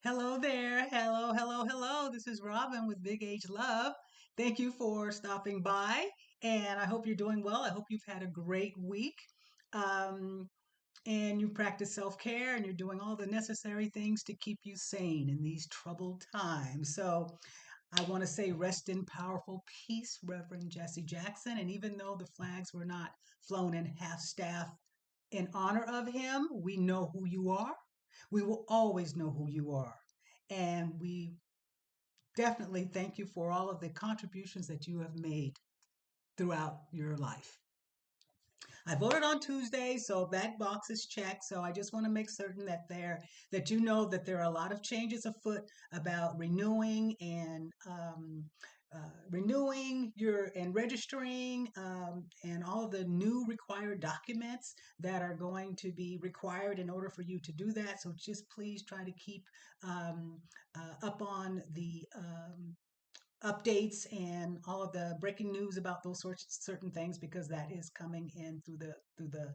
Hello there. Hello, hello, hello. This is Robin with Big Age Love. Thank you for stopping by, and I hope you're doing well. I hope you've had a great week. Um, and you practice self-care and you're doing all the necessary things to keep you sane in these troubled times. So I want to say rest in powerful peace, Reverend Jesse Jackson. And even though the flags were not flown in half staff in honor of him, we know who you are. We will always know who you are. And we definitely thank you for all of the contributions that you have made throughout your life. I voted on Tuesday, so that box is checked. So I just want to make certain that you know that there are a lot of changes afoot about renewing your and registering and all of the new required documents that are going to be required in order for you to do that. So just please try to keep up on the updates and all of the breaking news about those sorts certain things because that is coming in through the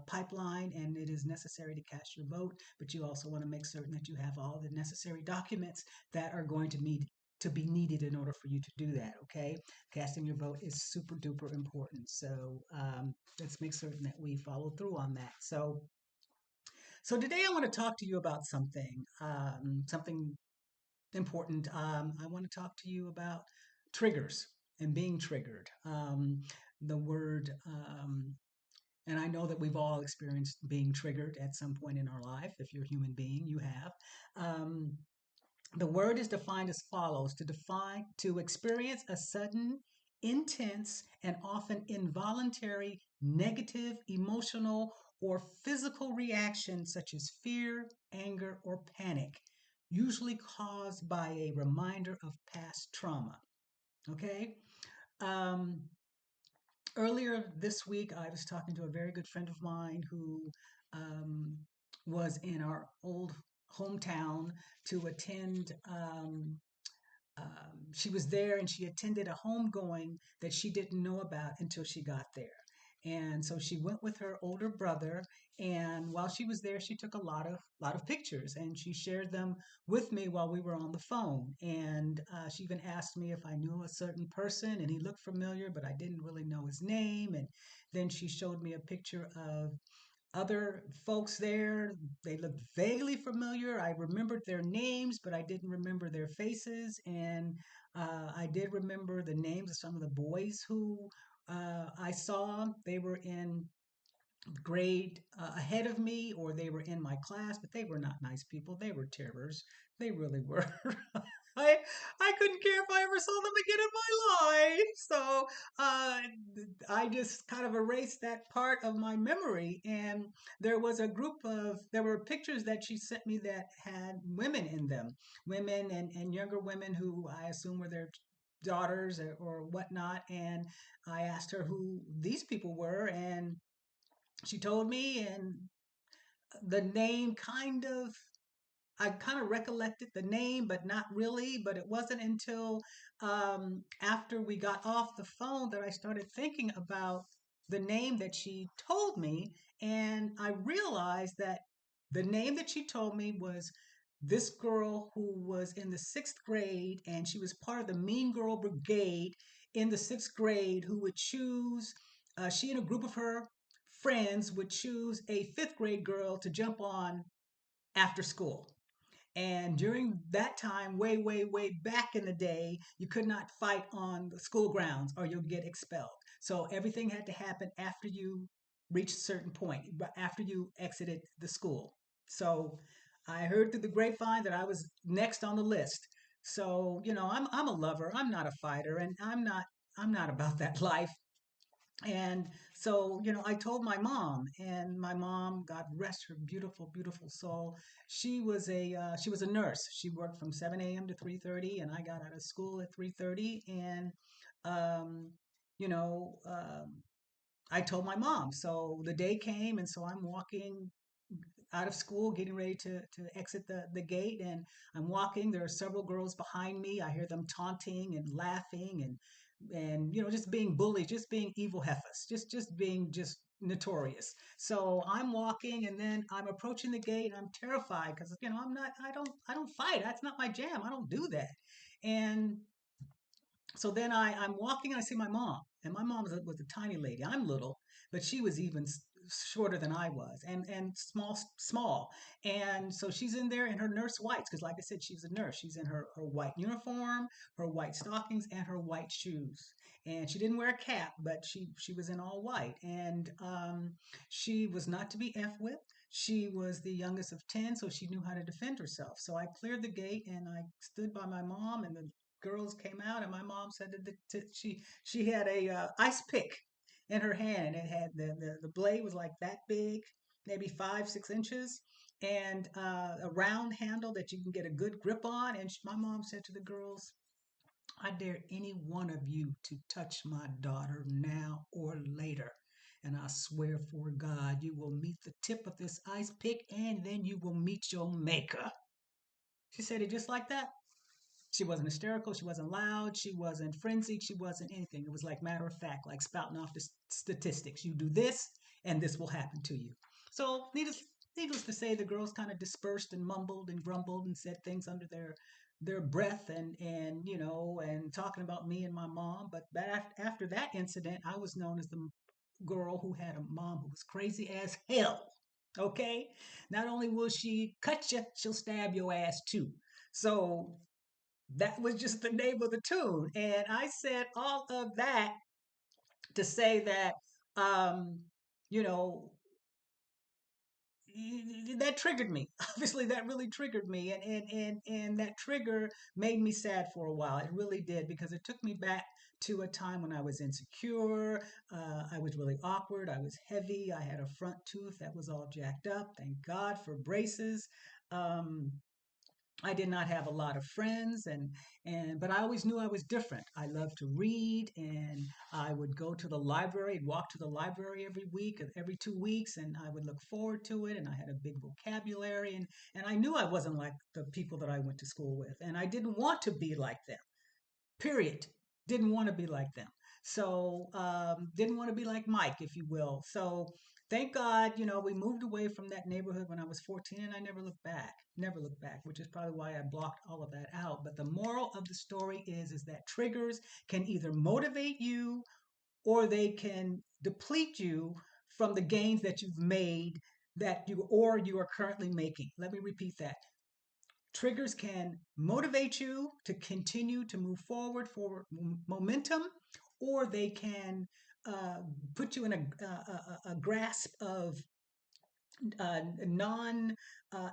pipeline, and it is necessary to cast your vote. But you also want to make certain that you have all the necessary documents that are going to be needed in order for you to do that. Okay, casting your vote is super duper important. So let's make certain that we follow through on that. So today I want to talk to you about something important. I want to talk to you about triggers and being triggered. The word, and I know that we've all experienced being triggered at some point in our life. If you're a human being, you have. Um, the word is defined as follows: to experience a sudden, intense, and often involuntary negative emotional or physical reaction such as fear, anger, or panic, usually caused by a reminder of past trauma. Okay? Um, Earlier this week, I was talking to a very good friend of mine who um, was in our old hometown to attend. She was there and she attended a homegoing that she didn't know about until she got there. And so she went with her older brother, and while she was there, she took a lot of pictures, and she shared them with me while we were on the phone. And she even asked me if I knew a certain person, and he looked familiar, but I didn't really know his name. And then she showed me a picture of other folks there. They looked vaguely familiar. I remembered their names, but I didn't remember their faces. And I did remember the names of some of the boys who I saw. They were in grade ahead of me, or they were in my class, but they were not nice people. They were terrors. They really were. I I couldn't care if I ever saw them again in my life. So I just kind of erased that part of my memory. And there were pictures that she sent me that had women in them, women and younger women who I assume were their daughters or whatnot. And I asked her who these people were, and she told me, and the name I kind of recollected the name, but not really. But it wasn't until after we got off the phone that I started thinking about the name that she told me. And I realized that the name that she told me was this girl who was in the sixth grade, and she was part of the Mean Girl Brigade in the sixth grade, who would choose, she and a group of her friends would choose a fifth grade girl to jump on after school. And during that time, way, way, way back in the day, you could not fight on the school grounds or you'll get expelled. So everything had to happen after you reached a certain point, after you exited the school. So I heard through the grapevine that I was next on the list. So, I'm a lover. I'm not a fighter, and I'm not about that life. And so, I told my mom, and my mom, God rest her beautiful, beautiful soul, she was a nurse. She worked from 7 a.m. to 3:30, and I got out of school at 3:30. And um, you know, I told my mom. So the day came, and so I'm walking out of school, getting ready to exit the gate, and I'm walking. There are several girls behind me. I hear them taunting and laughing and just being bullies, just being evil heifers, just being just notorious. So I'm walking and then I'm approaching the gate and I'm terrified because I don't fight. That's not my jam. I don't do that. And so then I'm walking and I see my mom. And my mom was a tiny lady. I'm little, but she was even shorter than I was, and small. And so she's in there in her nurse whites, because like I said, she's a nurse. She's in her white uniform, her white stockings, and her white shoes. And she didn't wear a cap, but she was in all white. And she was not to be F with. She was the youngest of 10, so she knew how to defend herself. So I cleared the gate and I stood by my mom, and the girls came out, and my mom said that she had a ice pick in her hand, and it had the blade was like that big, maybe 5 6 inches, and a round handle that you can get a good grip on. And my mom said to the girls, "I dare any one of you to touch my daughter now or later. And I swear for God, you will meet the tip of this ice pick and then you will meet your maker." She said it just like that. She wasn't hysterical. She wasn't loud. She wasn't frenzied. She wasn't anything. It was like matter of fact, like spouting off the statistics. You do this, and this will happen to you. So, needless to say, the girls kind of dispersed and mumbled and grumbled and said things under their breath, and talking about me and my mom. But after that incident, I was known as the girl who had a mom who was crazy as hell. Okay, not only will she cut you, she'll stab your ass too. So that was just the name of the tune. And I said all of that to say that, um, you know, that triggered me. Obviously, that really triggered me, and that trigger made me sad for a while. It really did, because it took me back to a time when I was insecure. I was really awkward. I was heavy. I had a front tooth that was all jacked up. Thank God for braces. Um, I did not have a lot of friends, and but I always knew I was different. I loved to read, and I would go to the library, and walk to the library every week, every 2 weeks, and I would look forward to it. And I had a big vocabulary, and I knew I wasn't like the people that I went to school with, and I didn't want to be like them. Period. Didn't want to be like them. So didn't want to be like Mike, if you will. So thank God, we moved away from that neighborhood when I was 14, and I never looked back. Never looked back, which is probably why I blocked all of that out. But the moral of the story is that triggers can either motivate you or they can deplete you from the gains that you've made, you are currently making. Let me repeat that. Triggers can motivate you to continue to move forward for momentum, or they can uh, put you in a grasp of non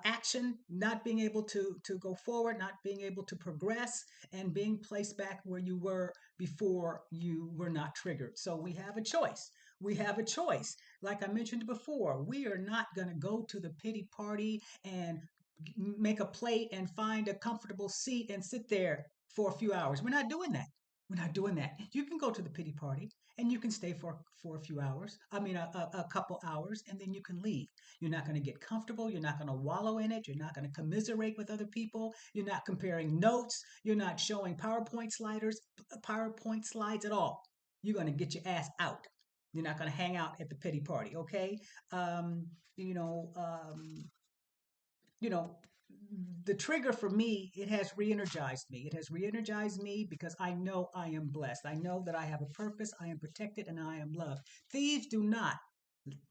action, not being able to go forward, not being able to progress, and being placed back where you were before you were not triggered. So we have a choice. We have a choice. Like I mentioned before, we are not going to go to the pity party and make a plate and find a comfortable seat and sit there for a few hours. We're not doing that. We're not doing that. You can go to the pity party and you can stay for a few hours. I mean, a couple hours, and then you can leave. You're not going to get comfortable. You're not going to wallow in it. You're not going to commiserate with other people. You're not comparing notes. You're not showing PowerPoint slides at all. You're going to get your ass out. You're not going to hang out at the pity party, okay? Um, you know, um, you know, the trigger for me, it has re-energized me. It has re-energized me because I know I am blessed. I know that I have a purpose, I am protected, and I am loved. Thieves do not,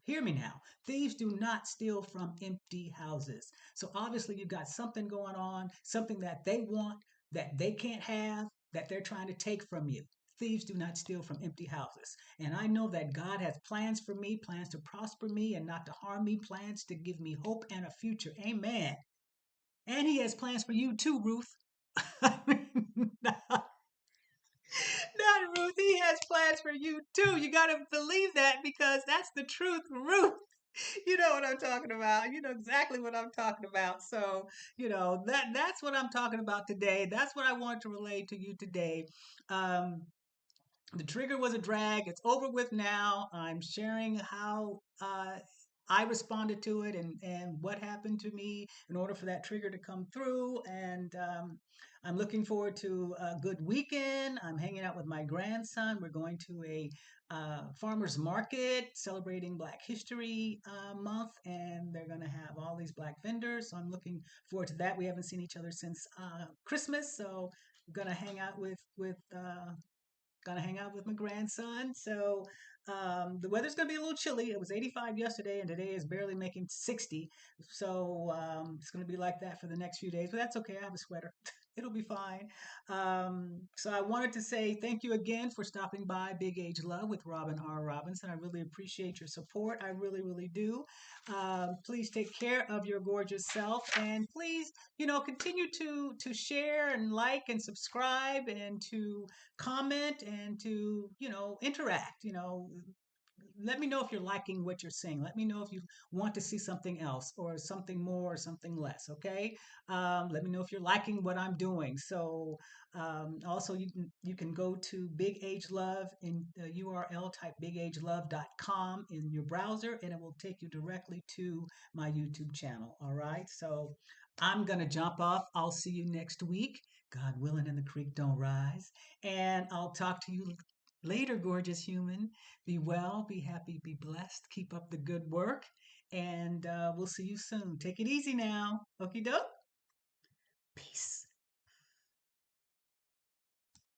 hear me now, thieves do not steal from empty houses. So obviously you've got something going on, something that they want, that they can't have, that they're trying to take from you. Thieves do not steal from empty houses. And I know that God has plans for me, plans to prosper me and not to harm me, plans to give me hope and a future. Amen. And he has plans for you too, Ruth. I mean, not Ruth. He has plans for you too. You got to believe that, because that's the truth, Ruth. You know what I'm talking about. You know exactly what I'm talking about. So, that's what I'm talking about today. That's what I want to relay to you today. Um, the trigger was a drag. It's over with now. I'm sharing how I responded to it and what happened to me in order for that trigger to come through. And I'm looking forward to a good weekend. I'm hanging out with my grandson. We're going to a farmer's market celebrating Black History Month, and they're going to have all these Black vendors. So I'm looking forward to that. We haven't seen each other since Christmas, so I'm going to hang out with my grandson. So the weather's going to be a little chilly. It was 85 yesterday, and today is barely making 60. So it's going to be like that for the next few days, but that's okay. I have a sweater. It'll be fine. So I wanted to say thank you again for stopping by Big Age Love with Robin R. Robinson. I really appreciate your support. I really, really do. Please take care of your gorgeous self, and please, continue to share and like and subscribe and to comment and to interact. Let me know if you're liking what you're seeing. Let me know if you want to see something else or something more or something less. Okay. Let me know if you're liking what I'm doing. So also you can go to Big Age Love in the URL, type bigagelove.com in your browser, and it will take you directly to my YouTube channel. All right. So I'm gonna jump off. I'll see you next week. God willing, and the creek don't rise. And I'll talk to you later, gorgeous human. Be well, be happy, be blessed. Keep up the good work. And we'll see you soon. Take it easy now. Okie doke. Peace.